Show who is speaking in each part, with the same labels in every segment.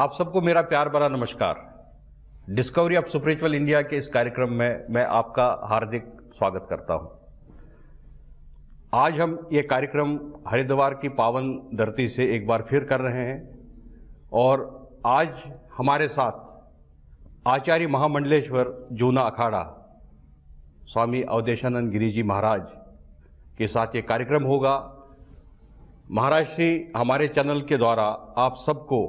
Speaker 1: आप सबको मेरा प्यार भरा नमस्कार। डिस्कवरी ऑफ स्पिरिचुअल इंडिया के इस कार्यक्रम में मैं आपका हार्दिक स्वागत करता हूं। आज हम ये कार्यक्रम हरिद्वार की पावन धरती से एक बार फिर कर रहे हैं और आज हमारे साथ आचार्य महामंडलेश्वर जूना अखाड़ा स्वामी अवधेशानंद गिरी जी महाराज के साथ ये कार्यक्रम होगा। महाराज श्री हमारे चैनल के द्वारा आप सबको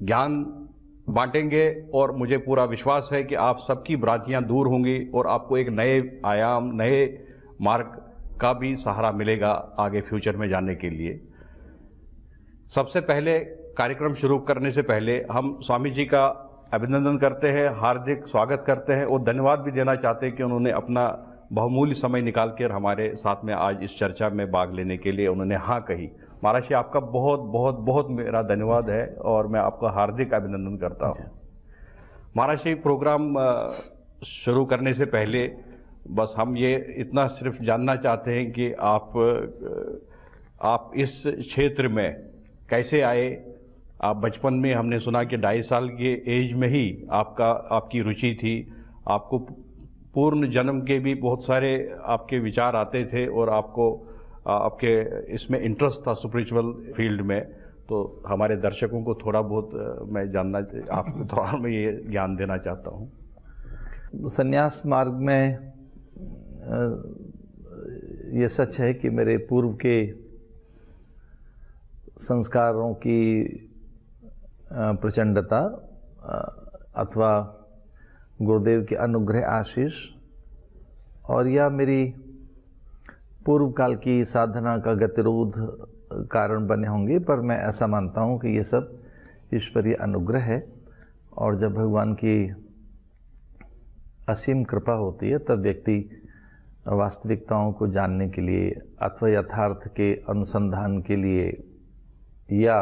Speaker 1: ज्ञान बांटेंगे और मुझे पूरा विश्वास है कि आप सबकी भ्रांतियां दूर होंगी और आपको एक नए आयाम, नए मार्ग का भी सहारा मिलेगा आगे फ्यूचर में जाने के लिए। सबसे पहले कार्यक्रम शुरू करने से पहले हम स्वामी जी का अभिनंदन करते हैं, हार्दिक स्वागत करते हैं और धन्यवाद भी देना चाहते हैं कि उन्होंने अपना बहुमूल्य समय निकाल कर हमारे साथ में आज इस चर्चा में भाग लेने के लिए उन्होंने हाँ कही। महाराज जी आपका बहुत बहुत बहुत मेरा धन्यवाद है और मैं आपका हार्दिक अभिनंदन करता हूँ। महाराज जी प्रोग्राम शुरू करने से पहले बस हम ये इतना सिर्फ जानना चाहते हैं कि आप इस क्षेत्र में कैसे आए। आप बचपन में हमने सुना कि 2.5 साल के एज में ही आपकी रुचि थी, आपको पूर्ण जन्म के भी बहुत सारे आपके विचार आते थे और आपके इसमें इंटरेस्ट था स्पिरिचुअल फील्ड में। तो हमारे दर्शकों को थोड़ा बहुत मैं जानना आपको थोड़ा मैं ये ज्ञान देना चाहता हूँ।
Speaker 2: संन्यास मार्ग में ये सच है कि मेरे पूर्व के संस्कारों की प्रचंडता अथवा गुरुदेव के अनुग्रह आशीष और या मेरी पूर्व काल की साधना का गतिरोध कारण बने होंगे, पर मैं ऐसा मानता हूँ कि ये सब ईश्वरीय अनुग्रह है। और जब भगवान की असीम कृपा होती है तब व्यक्ति वास्तविकताओं को जानने के लिए अथवा यथार्थ के अनुसंधान के लिए या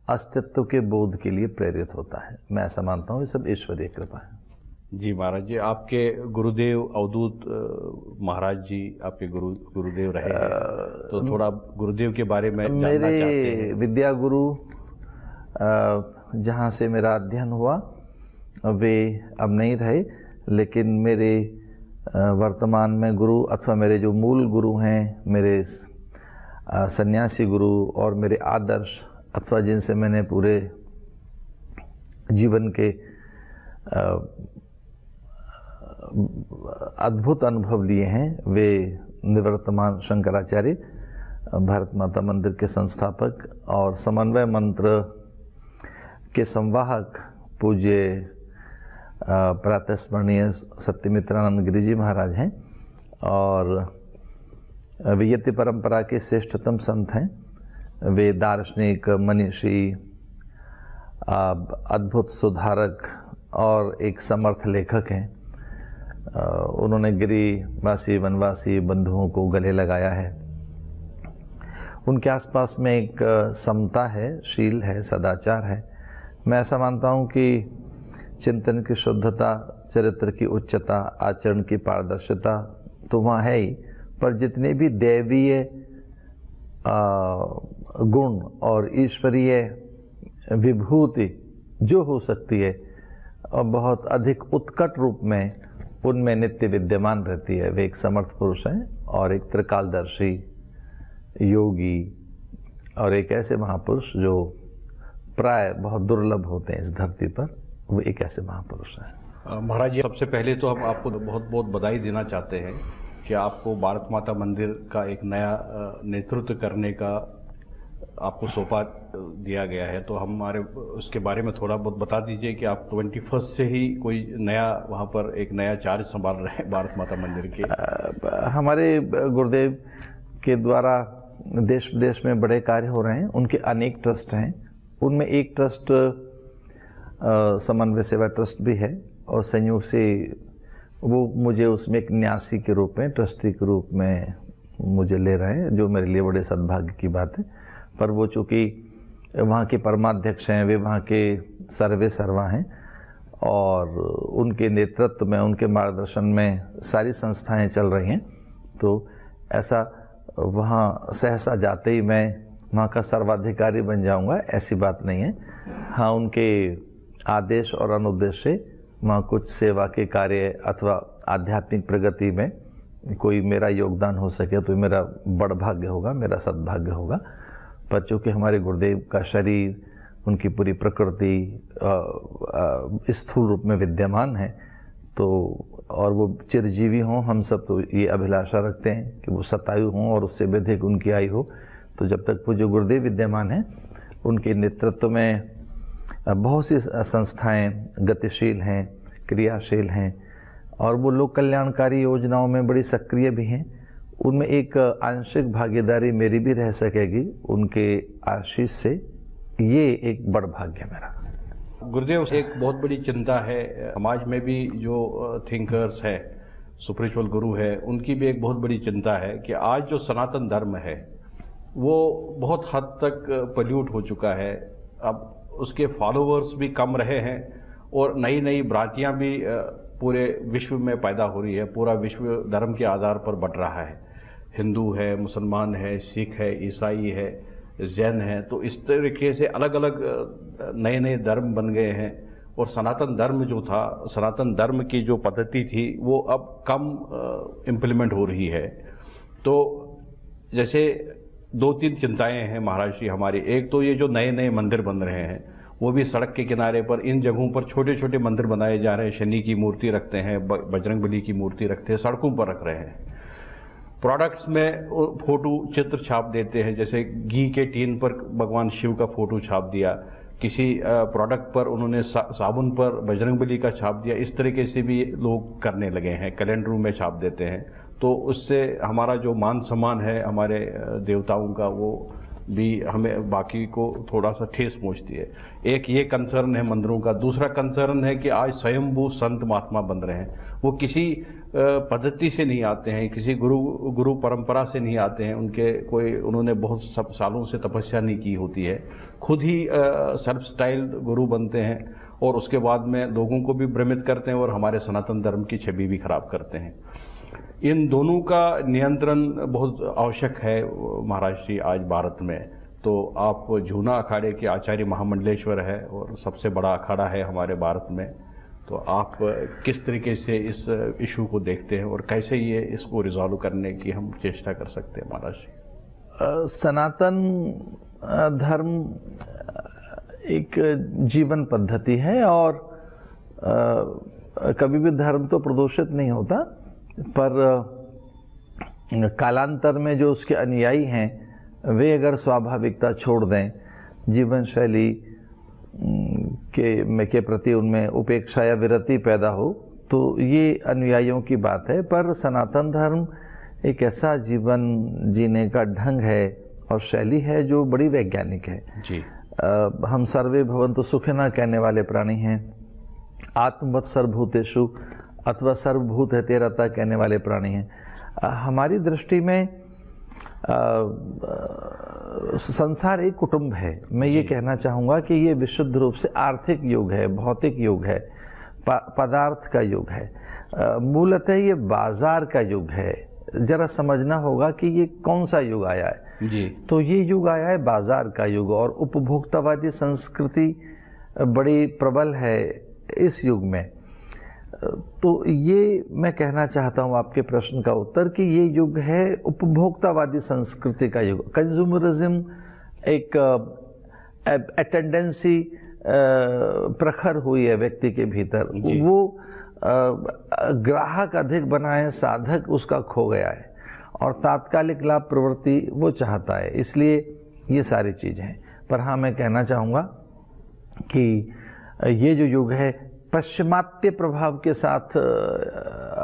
Speaker 2: अस्तित्व के बोध के लिए प्रेरित होता है। मैं ऐसा मानता हूँ ये सब ईश्वरीय कृपा है।
Speaker 1: जी महाराज जी, आपके गुरुदेव अवधूत महाराज जी आपके गुरुदेव रहे हैं, तो थोड़ा गुरुदेव के बारे में जानना चाहते हैं।
Speaker 2: मेरे विद्या गुरु जहाँ से मेरा अध्ययन हुआ वे अब नहीं रहे, लेकिन मेरे वर्तमान में गुरु अथवा मेरे जो मूल गुरु हैं, मेरे सन्यासी गुरु और मेरे आदर्श अथवा जिनसे मैंने पूरे जीवन के अद्भुत अनुभव लिए हैं, वे निवर्तमान शंकराचार्य भारत माता मंदिर के संस्थापक और समन्वय मंत्र के संवाहक पूज्य प्रातस्मरणीय सत्यमित्रानंद गिरी जी महाराज हैं और वियति परंपरा के श्रेष्ठतम संत हैं। वे दार्शनिक, मनीषी, अद्भुत सुधारक और एक समर्थ लेखक हैं। उन्होंने गिरिवासी वनवासी बंधुओं को गले लगाया है। उनके आसपास में एक समता है, शील है, सदाचार है। मैं ऐसा मानता हूँ कि चिंतन की शुद्धता, चरित्र की उच्चता, आचरण की पारदर्शिता तो वहाँ है ही, पर जितने भी दैवीय गुण और ईश्वरीय विभूति जो हो सकती है और बहुत अधिक उत्कट रूप में उनमें नित्य विद्यमान रहती है। वे एक समर्थ पुरुष हैं और एक त्रिकालदर्शी योगी और एक ऐसे महापुरुष जो प्राय बहुत दुर्लभ होते हैं इस धरती पर, वो एक ऐसे महापुरुष हैं।
Speaker 1: महाराज जी, सबसे पहले तो हम आपको बहुत बहुत बधाई देना चाहते हैं कि आपको भारत माता मंदिर का एक नया नेतृत्व करने का आपको सौंपा दिया गया है। तो हमारे उसके बारे में थोड़ा बहुत बता दीजिए कि आप 21 से ही कोई नया वहाँ पर एक नया चार्ज संभाल रहे हैं भारत माता मंदिर के।
Speaker 2: हमारे गुरुदेव के द्वारा देश विदेश में बड़े कार्य हो रहे हैं। उनके अनेक ट्रस्ट हैं, उनमें एक ट्रस्ट समन्वय सेवा ट्रस्ट भी है और संयोग से वो मुझे उसमें एक न्यासी के रूप में, ट्रस्टी के रूप में मुझे ले रहे हैं, जो मेरे लिए बड़े सद्भाग्य की बात है। पर वो चूँकि वहाँ के परमाध्यक्ष हैं, वे वहाँ के सर्वे सर्वा हैं और उनके नेतृत्व में, उनके मार्गदर्शन में सारी संस्थाएं चल रही हैं। तो ऐसा वहाँ सहसा जाते ही मैं वहाँ का सर्वाधिकारी बन जाऊँगा, ऐसी बात नहीं है। हाँ, उनके आदेश और अनुदेश से वहाँ कुछ सेवा के कार्य अथवा आध्यात्मिक प्रगति में कोई मेरा योगदान हो सके तो मेरा बड़ भाग्य होगा, मेरा सद्भाग्य होगा। पर चूँकि हमारे गुरुदेव का शरीर, उनकी पूरी प्रकृति स्थूल रूप में विद्यमान है, तो और वो चिरजीवी हों, हम सब तो ये अभिलाषा रखते हैं कि वो शतायु हों और उससे भी अधिक उनकी आयु हो। तो जब तक पूज्य गुरुदेव विद्यमान हैं, उनके नेतृत्व में बहुत सी संस्थाएं गतिशील हैं, क्रियाशील हैं और वो लोक कल्याणकारी योजनाओं में बड़ी सक्रिय भी हैं। उनमें एक आंशिक भागीदारी मेरी भी रह सकेगी उनके आशीष से, ये एक बड़ भाग्य है मेरा।
Speaker 1: गुरुदेव, एक बहुत बड़ी चिंता है समाज में भी, जो थिंकर्स है, स्पिरिचुअल गुरु है, उनकी भी एक बहुत बड़ी चिंता है कि आज जो सनातन धर्म है वो बहुत हद तक पल्यूट हो चुका है। अब उसके फॉलोअर्स भी कम रहे हैं और नई नई भ्रांतियाँ भी पूरे विश्व में पैदा हो रही है। पूरा विश्व धर्म के आधार पर बंट रहा है, हिंदू है, मुसलमान है, सिख है, ईसाई है, जैन है। तो इस तरीके से अलग अलग नए नए धर्म बन गए हैं और सनातन धर्म जो था, सनातन धर्म की जो पद्धति थी वो अब कम इम्प्लीमेंट हो रही है। तो जैसे 2-3 चिंताएं हैं महाराज जी हमारी। एक तो ये जो नए नए मंदिर बन रहे हैं वो भी सड़क के किनारे पर, इन जगहों पर छोटे छोटे मंदिर बनाए जा रहे हैं। शनि की मूर्ति रखते हैं, बजरंगबली की मूर्ति रखते हैं, सड़कों पर रख रहे हैं। प्रोडक्ट्स में फोटो चित्र छाप देते हैं, जैसे घी के टीन पर भगवान शिव का फोटो छाप दिया, किसी प्रोडक्ट पर उन्होंने साबुन पर बजरंगबली का छाप दिया। इस तरीके से भी लोग करने लगे हैं, कैलेंडरों में छाप देते हैं। तो उससे हमारा जो मान सम्मान है हमारे देवताओं का, वो भी हमें बाकी को थोड़ा सा ठेस पहुंचती है। एक ये कंसर्न है मंदिरों का। दूसरा कंसर्न है कि आज स्वयंभू संत महात्मा बन रहे हैं, वो किसी पद्धति से नहीं आते हैं, किसी गुरु परंपरा से नहीं आते हैं, उन्होंने बहुत सब सालों से तपस्या नहीं की होती है, खुद ही सेल्फ स्टाइल गुरु बनते हैं और उसके बाद में लोगों को भी भ्रमित करते हैं और हमारे सनातन धर्म की छवि भी खराब करते हैं। इन दोनों का नियंत्रण बहुत आवश्यक है महाराज जी आज भारत में। तो आप जूना अखाड़े के आचार्य महामंडलेश्वर है और सबसे बड़ा अखाड़ा है हमारे भारत में, तो आप किस तरीके से इस इशू को देखते हैं और कैसे ये इसको रिजॉल्व करने की हम चेष्टा कर सकते हैं महाराज जी?
Speaker 2: सनातन धर्म एक जीवन पद्धति है और कभी भी धर्म तो प्रदूषित नहीं होता, पर कालांतर में जो उसके अनुयायी हैं वे अगर स्वाभाविकता छोड़ दें, जीवन शैली के प्रति उनमें उपेक्षा या विरति पैदा हो, तो ये अनुयायियों की बात है। पर सनातन धर्म एक ऐसा जीवन जीने का ढंग है और शैली है जो बड़ी वैज्ञानिक है
Speaker 1: जी।
Speaker 2: हम सर्वे भवन्तु सुखिनः कहने वाले प्राणी हैं, आत्मवत् सर्वभूतेषु अथवा सर्वभूत है तेरता कहने वाले प्राणी हैं। हमारी दृष्टि में संसार एक कुटुंब है। मैं ये कहना चाहूँगा कि ये विशुद्ध रूप से आर्थिक युग है, भौतिक युग है, पदार्थ का युग है, मूलतः ये बाजार का युग है। जरा समझना होगा कि ये कौन सा युग आया है
Speaker 1: जी।
Speaker 2: तो ये युग आया है बाजार का युग और उपभोक्तावादी संस्कृति बड़ी प्रबल है इस युग में। तो ये मैं कहना चाहता हूँ आपके प्रश्न का उत्तर कि ये युग है उपभोक्तावादी संस्कृति का युग। कंज्यूमरिज्म एक टेंडेंसी प्रखर हुई है व्यक्ति के भीतर, वो ग्राहक अधिक बनाए, साधक उसका खो गया है और तात्कालिक लाभ प्रवृत्ति वो चाहता है, इसलिए ये सारी चीज़ें हैं। पर हाँ, मैं कहना चाहूँगा कि ये जो युग है पश्चिमात्य प्रभाव के साथ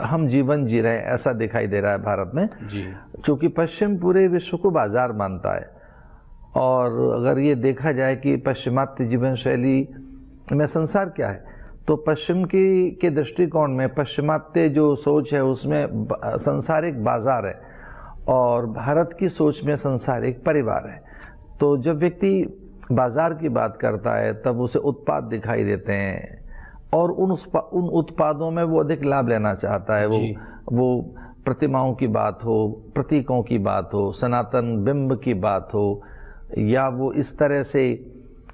Speaker 2: हम जीवन जी रहे हैं, ऐसा दिखाई दे रहा है भारत में
Speaker 1: जी।
Speaker 2: क्योंकि पश्चिम पूरे विश्व को बाजार मानता है और अगर ये देखा जाए कि पश्चिमात्य जीवन शैली में संसार क्या है, तो पश्चिम के दृष्टिकोण में पश्चिमात्य जो सोच है उसमें संसार एक बाजार है और भारत की सोच में संसार एक परिवार है। तो जब व्यक्ति बाजार की बात करता है तब उसे उत्पाद दिखाई देते हैं और उन उत्पादों में वो अधिक लाभ लेना चाहता है। वो प्रतिमाओं की बात हो, प्रतीकों की बात हो, सनातन बिंब की बात हो, या वो इस तरह से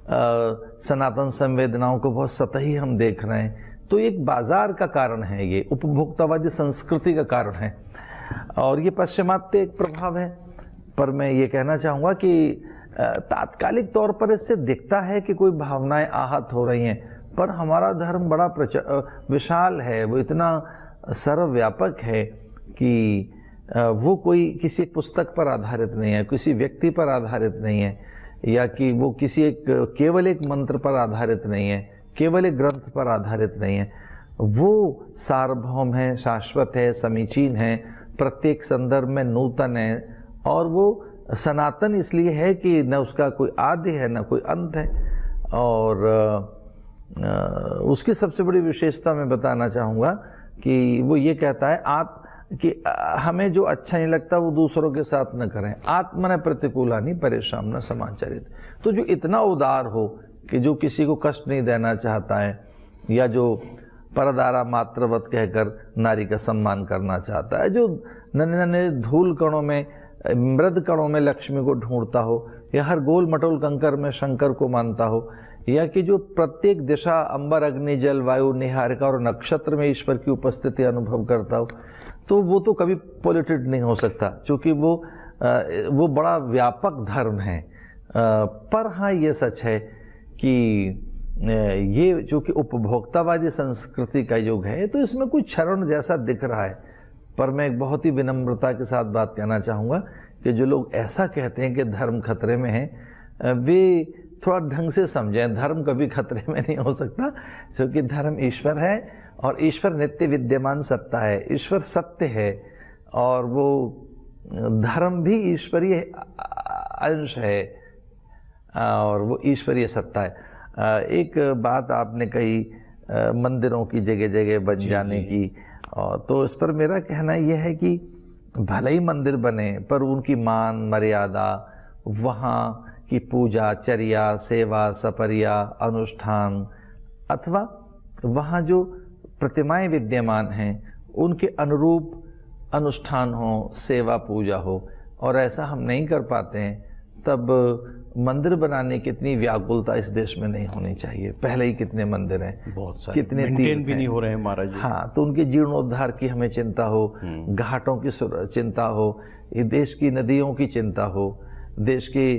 Speaker 2: सनातन संवेदनाओं को बहुत सतही हम देख रहे हैं, तो एक बाजार का कारण है, ये उपभोक्तावादी संस्कृति का कारण है और ये पाश्चिमात्य एक प्रभाव है। पर मैं ये कहना चाहूँगा कि तात्कालिक तौर पर इससे दिखता है कि कोई भावनाएं आहत हो रही हैं, पर हमारा धर्म बड़ा विशाल है, वो इतना सर्वव्यापक है कि वो कोई किसी पुस्तक पर आधारित नहीं है, किसी व्यक्ति पर आधारित नहीं है, या कि वो किसी केवल एक मंत्र पर आधारित नहीं है, केवल एक ग्रंथ पर आधारित नहीं है। वो सार्वभौम है, शाश्वत है, समीचीन है, प्रत्येक संदर्भ में नूतन है, और वो सनातन इसलिए है कि न उसका कोई आदि है न कोई अंत है। और उसकी सबसे बड़ी विशेषता मैं बताना चाहूँगा कि वो ये कहता है कि हमें जो अच्छा नहीं लगता वो दूसरों के साथ न करें, आत्मन प्रतिकूलानि परेशान न समाचरित। तो जो इतना उदार हो कि जो किसी को कष्ट नहीं देना चाहता है, या जो परदारा मात्रवत कहकर नारी का सम्मान करना चाहता है, जो नन्हे नन्हे धूल कणों में, मृद कणों में लक्ष्मी को ढूंढता हो, या हर गोल मटोल कंकर में शंकर को मानता हो, या कि जो प्रत्येक दिशा अंबर अग्नि जल वायु निहारिका और नक्षत्र में ईश्वर की उपस्थिति अनुभव करता हो, तो वो तो कभी पॉल्यूटेड नहीं हो सकता, क्योंकि वो बड़ा व्यापक धर्म है। पर हाँ, ये सच है कि ये जो कि उपभोक्तावादी संस्कृति का युग है, तो इसमें कुछ क्षरण जैसा दिख रहा है। पर मैं एक बहुत ही विनम्रता के साथ बात कहना चाहूँगा कि जो लोग ऐसा कहते हैं कि धर्म खतरे में है, वे थोड़ा ढंग से समझें, धर्म कभी खतरे में नहीं हो सकता, क्योंकि धर्म ईश्वर है और ईश्वर नित्य विद्यमान सत्ता है, ईश्वर सत्य है, और वो धर्म भी ईश्वरीय अंश है और वो ईश्वरीय सत्ता है। एक बात आपने कही मंदिरों की जगह जगह बन जाने की, तो इस पर मेरा कहना यह है कि भले ही मंदिर बने, पर उनकी मान मर्यादा, वहाँ की पूजा चर्या, सेवा सपरिया, अनुष्ठान, अथवा वहाँ जो प्रतिमाएं विद्यमान हैं उनके अनुरूप अनुष्ठान हो, सेवा पूजा हो, और ऐसा हम नहीं कर पाते हैं, तब मंदिर बनाने की इतनी व्याकुलता इस देश में नहीं होनी चाहिए। पहले ही कितने मंदिर हैं,
Speaker 1: बहुत सारे,
Speaker 2: कितने
Speaker 1: मेंटेन भी नहीं हो रहे हैं महाराज जी।
Speaker 2: हाँ, तो उनके जीर्णोद्धार की हमें चिंता हो, घाटों की चिंता हो, ये देश की नदियों की चिंता हो, देश की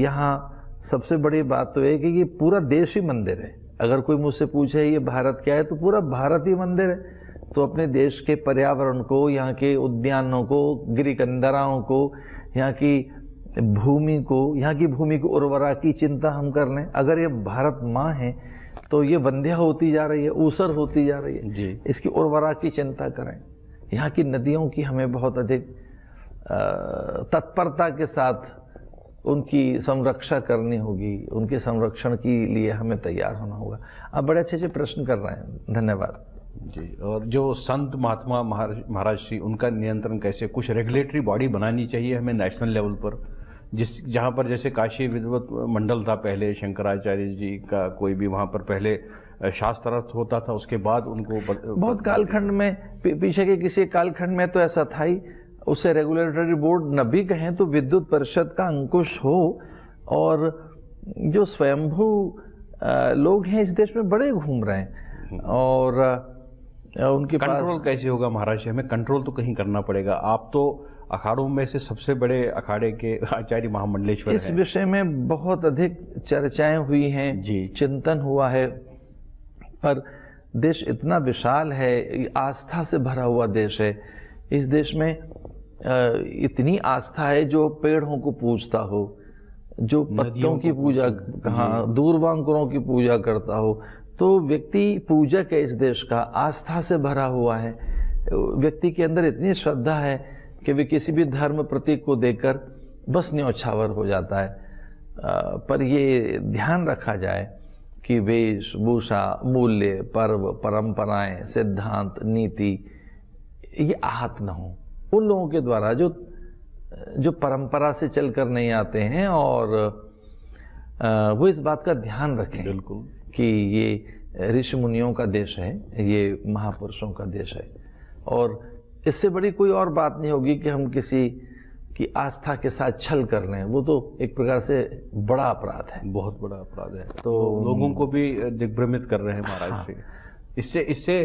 Speaker 2: यहाँ सबसे बड़ी बात तो है कि ये पूरा देश ही मंदिर है। अगर कोई मुझसे पूछे ये भारत क्या है, तो पूरा भारत ही मंदिर है। तो अपने देश के पर्यावरण को, यहाँ के उद्यानों को, गिरिकंदराओं को, यहाँ की भूमि को, यहाँ की भूमि को उर्वरा की चिंता हम कर लें। अगर ये भारत माँ है तो ये वंध्या होती जा रही है, ऊसर होती जा रही है जी। इसकी उर्वरा की चिंता करें। यहाँ की नदियों की हमें बहुत अधिक तत्परता के साथ उनकी संरक्षा करनी होगी, उनके संरक्षण के लिए हमें तैयार होना होगा। आप बड़े अच्छे प्रश्न कर रहे हैं, धन्यवाद
Speaker 1: जी। और जो संत महात्मा महाराज श्री, उनका नियंत्रण कैसे, कुछ रेगुलेटरी बॉडी बनानी चाहिए हमें नेशनल लेवल पर, जहाँ पर जैसे काशी विद्वत मंडल था पहले, शंकराचार्य जी का कोई भी वहाँ पर पहले शास्त्रार्थ होता था, उसके बाद उनको
Speaker 2: बहुत कालखंड में, पीछे के किसी कालखंड में तो ऐसा था ही, उसे रेगुलेटरी बोर्ड न भी कहें तो विद्युत परिषद का अंकुश हो। और जो स्वयंभू लोग हैं इस देश में बड़े घूम रहे हैं, और उनके
Speaker 1: कंट्रोल कैसे होगा महाराज? हमें कंट्रोल तो कहीं करना पड़ेगा। आप तो अखाड़ों में से सबसे बड़े अखाड़े के आचार्य महामंडलेश्वर
Speaker 2: इस विषय में बहुत अधिक चर्चाएं हुई हैं जी, चिंतन हुआ है, पर देश इतना विशाल है, आस्था से भरा हुआ देश है। इस देश में इतनी आस्था है, जो पेड़ों को पूजता हो, जो पत्तों की पूजा, हाँ, दूर्वांकुरों की पूजा करता हो, तो व्यक्ति पूजक है इस देश का, आस्था से भरा हुआ है। व्यक्ति के अंदर इतनी श्रद्धा है कि वे किसी भी धर्म प्रतीक को देखकर बस न्यौछावर हो जाता है। पर ये ध्यान रखा जाए कि वेशभूषा, मूल्य, पर्व, परंपराएं, सिद्धांत, नीति ये आहत न हो उन लोगों के द्वारा जो परंपरा से चलकर नहीं आते हैं, और वो इस बात का ध्यान रखें बिल्कुल कि ये ऋषि मुनियों का देश है, ये महापुरुषों का देश है, और इससे बड़ी कोई और बात नहीं होगी कि हम किसी कि आस्था के साथ छल कर लें, वो तो एक प्रकार से बड़ा अपराध है।
Speaker 1: बहुत बड़ा अपराध है।
Speaker 2: तो
Speaker 1: लोगों को भी दिग्भ्रमित कर रहे हैं महाराज श्री। इससे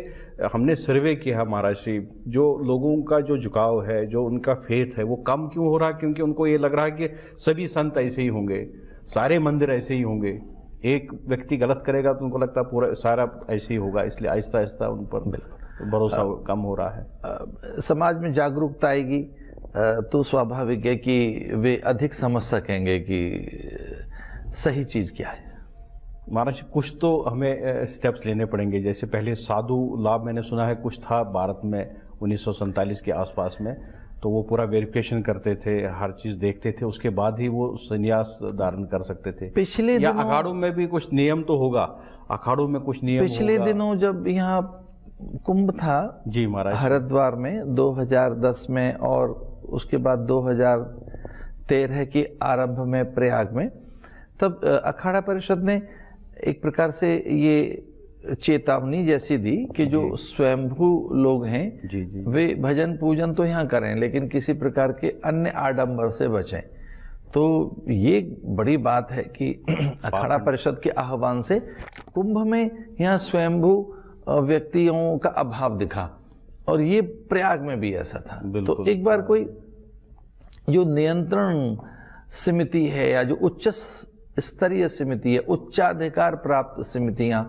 Speaker 1: हमने सर्वे किया महाराज श्री, जो लोगों का जो झुकाव है, जो उनका फेथ है, वो कम क्यों हो रहा है? क्योंकि उनको ये लग रहा है कि सभी संत ऐसे ही होंगे, सारे मंदिर ऐसे ही होंगे, एक व्यक्ति गलत करेगा तो उनको लगता है पूरा सारा ऐसे ही होगा, इसलिए आहिस्ता आहिस्ता उन पर भरोसा कम हो रहा है।
Speaker 2: समाज में जागरूकता आएगी तो स्वाभाविक है कि वे अधिक समझ सकेंगे कि सही चीज़ क्या है।
Speaker 1: महाराज कुछ तो हमें स्टेप्स लेने पड़ेंगे, जैसे पहले साधु लाभ मैंने सुना है कुछ था भारत में 1947 के आसपास में, तो वो पूरा वेरिफिकेशन करते थे, हर चीज़ देखते थे, उसके बाद ही वो संन्यास धारण कर सकते थे।
Speaker 2: पिछले
Speaker 1: या
Speaker 2: दिनों
Speaker 1: अखाड़ों में भी कुछ नियम तो होगा, अखाड़ों में कुछ नियम
Speaker 2: पिछले
Speaker 1: होगा।
Speaker 2: दिनों जब यहाँ कुंभ था
Speaker 1: जी महाराज,
Speaker 2: हरिद्वार में 2010 में और उसके बाद 2013 के आरंभ में प्रयाग में, तब अखाड़ा परिषद ने एक प्रकार से ये चेतावनी जैसी दी कि जो स्वयंभू लोग हैं
Speaker 1: जी जी
Speaker 2: वे भजन पूजन तो यहाँ करें लेकिन किसी प्रकार के अन्य आडंबर से बचें। तो ये बड़ी बात है कि अखाड़ा परिषद के आह्वान से कुंभ में यहाँ स्वयंभू व्यक्तियों का अभाव दिखा और ये प्रयाग में भी ऐसा था। तो एक बार कोई जो नियंत्रण समिति है या जो उच्च स्तरीय समिति है, उच्चाधिकार प्राप्त समितियां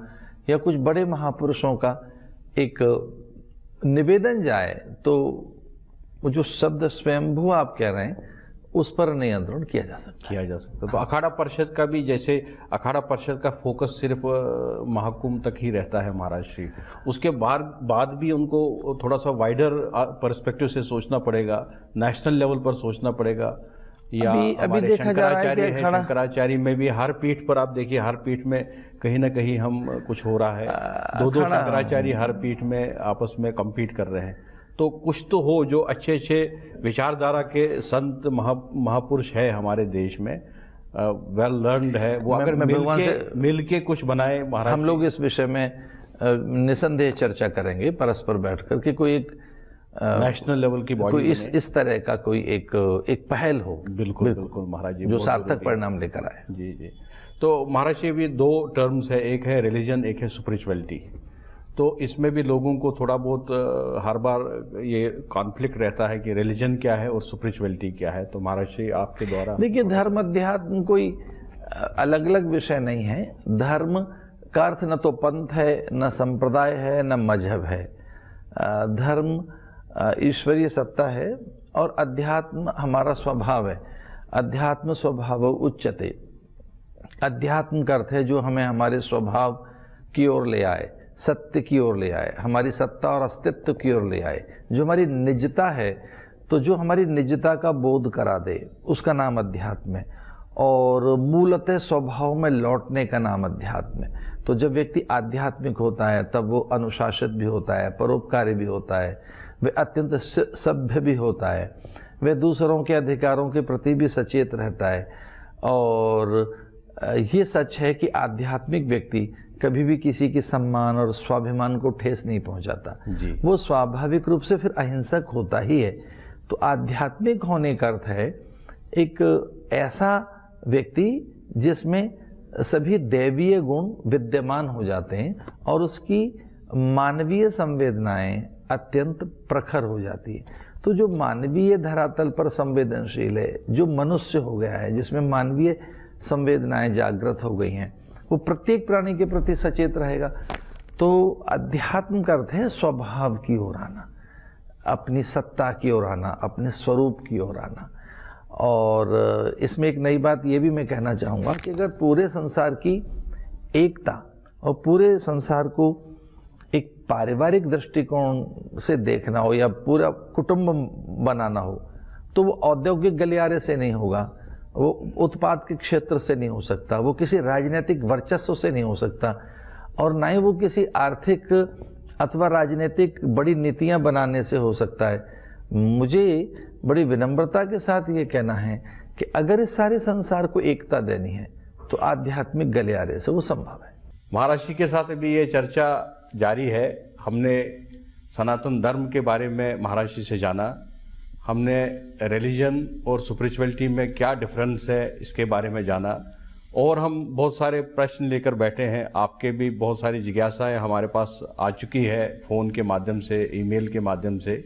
Speaker 2: या कुछ बड़े महापुरुषों का एक निवेदन जाए तो वो जो शब्द स्वयंभू आप कह रहे हैं उस पर नियंत्रण किया जा सकता।
Speaker 1: तो अखाड़ा परिषद का भी, जैसे अखाड़ा परिषद का फोकस सिर्फ महाकुंभ तक ही रहता है महाराज श्री, उसके बाद भी उनको थोड़ा सा वाइडर पर्सपेक्टिव से सोचना पड़ेगा, नेशनल लेवल पर सोचना पड़ेगा। या
Speaker 2: अभी देखा जा रहा है कि
Speaker 1: शंकराचार्य में भी हर पीठ पर आप देखिए, हर पीठ में कहीं ना कहीं हम कुछ हो रहा है, दो शंकराचार्य हर पीठ में आपस में कम्पीट कर रहे हैं। तो कुछ तो हो, जो अच्छे अच्छे विचारधारा के संत महापुरुष है हमारे देश में, वेल लर्नड है, वो अगर मिल के कुछ बनाए महाराज।
Speaker 2: हम लोग इस विषय में निसंदेह चर्चा करेंगे परस्पर बैठकर कि कोई एक
Speaker 1: नेशनल लेवल की बॉडी,
Speaker 2: कोई इस तरह का कोई एक पहल हो।
Speaker 1: बिल्कुल बिल्कुल महाराज जी,
Speaker 2: जो सार्थक परिणाम लेकर आए।
Speaker 1: जी जी। तो महाराज जी भी दो टर्म्स है, एक है रिलीजन, एक है स्पिरिचुअलिटी। तो इसमें भी लोगों को थोड़ा बहुत हर बार ये कॉन्फ्लिक्ट रहता है कि रिलीजन क्या है और स्पिरिचुअलिटी क्या है। तो महाराज जी आपके द्वारा
Speaker 2: देखिए, धर्म अध्यात्म कोई अलग अलग विषय नहीं है। धर्म का अर्थ न तो पंथ है, न संप्रदाय है, न मजहब है। धर्म ईश्वरीय सत्ता है और अध्यात्म हमारा स्वभाव है। अध्यात्म स्वभाव उच्चते। अध्यात्म का अर्थ है जो हमें हमारे स्वभाव की ओर ले आए, सत्य की ओर ले आए, हमारी सत्ता और अस्तित्व की ओर ले आए, जो हमारी निजता है। तो जो हमारी निजता का बोध करा दे उसका नाम अध्यात्म है, और मूलतः स्वभाव में लौटने का नाम अध्यात्म है। तो जब व्यक्ति आध्यात्मिक होता है तब वो अनुशासित भी होता है, परोपकारी भी होता है, वह अत्यंत सभ्य भी होता है, वह दूसरों के अधिकारों के प्रति भी सचेत रहता है। और ये सच है कि आध्यात्मिक व्यक्ति कभी भी किसी के सम्मान और स्वाभिमान को ठेस नहीं पहुंचाता। वो स्वाभाविक रूप से फिर अहिंसक होता ही है। तो आध्यात्मिक होने का अर्थ है एक ऐसा व्यक्ति जिसमें सभी दैवीय गुण विद्यमान हो जाते हैं और उसकी मानवीय संवेदनाएं अत्यंत प्रखर हो जाती है। तो जो मानवीय धरातल पर संवेदनशील है, जो मनुष्य हो गया है, जिसमें मानवीय संवेदनाएं जागृत हो गई हैं, वो प्रत्येक प्राणी के प्रति सचेत रहेगा। तो अध्यात्म का अर्थ है स्वभाव की ओर आना, अपनी सत्ता की ओर आना, अपने स्वरूप की ओर आना। और इसमें एक नई बात ये भी मैं कहना चाहूँगा कि अगर पूरे संसार की एकता और पूरे संसार को एक पारिवारिक दृष्टिकोण से देखना हो या पूरा कुटुंब बनाना हो, तो वो औद्योगिक गलियारे से नहीं होगा, वो उत्पाद के क्षेत्र से नहीं हो सकता, वो किसी राजनीतिक वर्चस्व से नहीं हो सकता, और ना ही वो किसी आर्थिक अथवा राजनीतिक बड़ी नीतियां बनाने से हो सकता है। मुझे बड़ी विनम्रता के साथ ये कहना है कि अगर इस सारे संसार को एकता देनी है तो आध्यात्मिक गलियारे से वो संभव है।
Speaker 1: महाराज जी के साथ भी ये चर्चा जारी है। हमने सनातन धर्म के बारे में महाराज जी से जाना, हमने रिलीजन और स्पिरिचुअलिटी में क्या डिफरेंस है इसके बारे में जाना, और हम बहुत सारे प्रश्न लेकर बैठे हैं। आपके भी बहुत सारी जिज्ञासाएं हमारे पास आ चुकी है फ़ोन के माध्यम से, ईमेल के माध्यम से।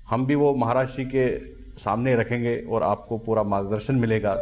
Speaker 1: हम भी वो महाराज जी के सामने रखेंगे और आपको पूरा मार्गदर्शन मिलेगा।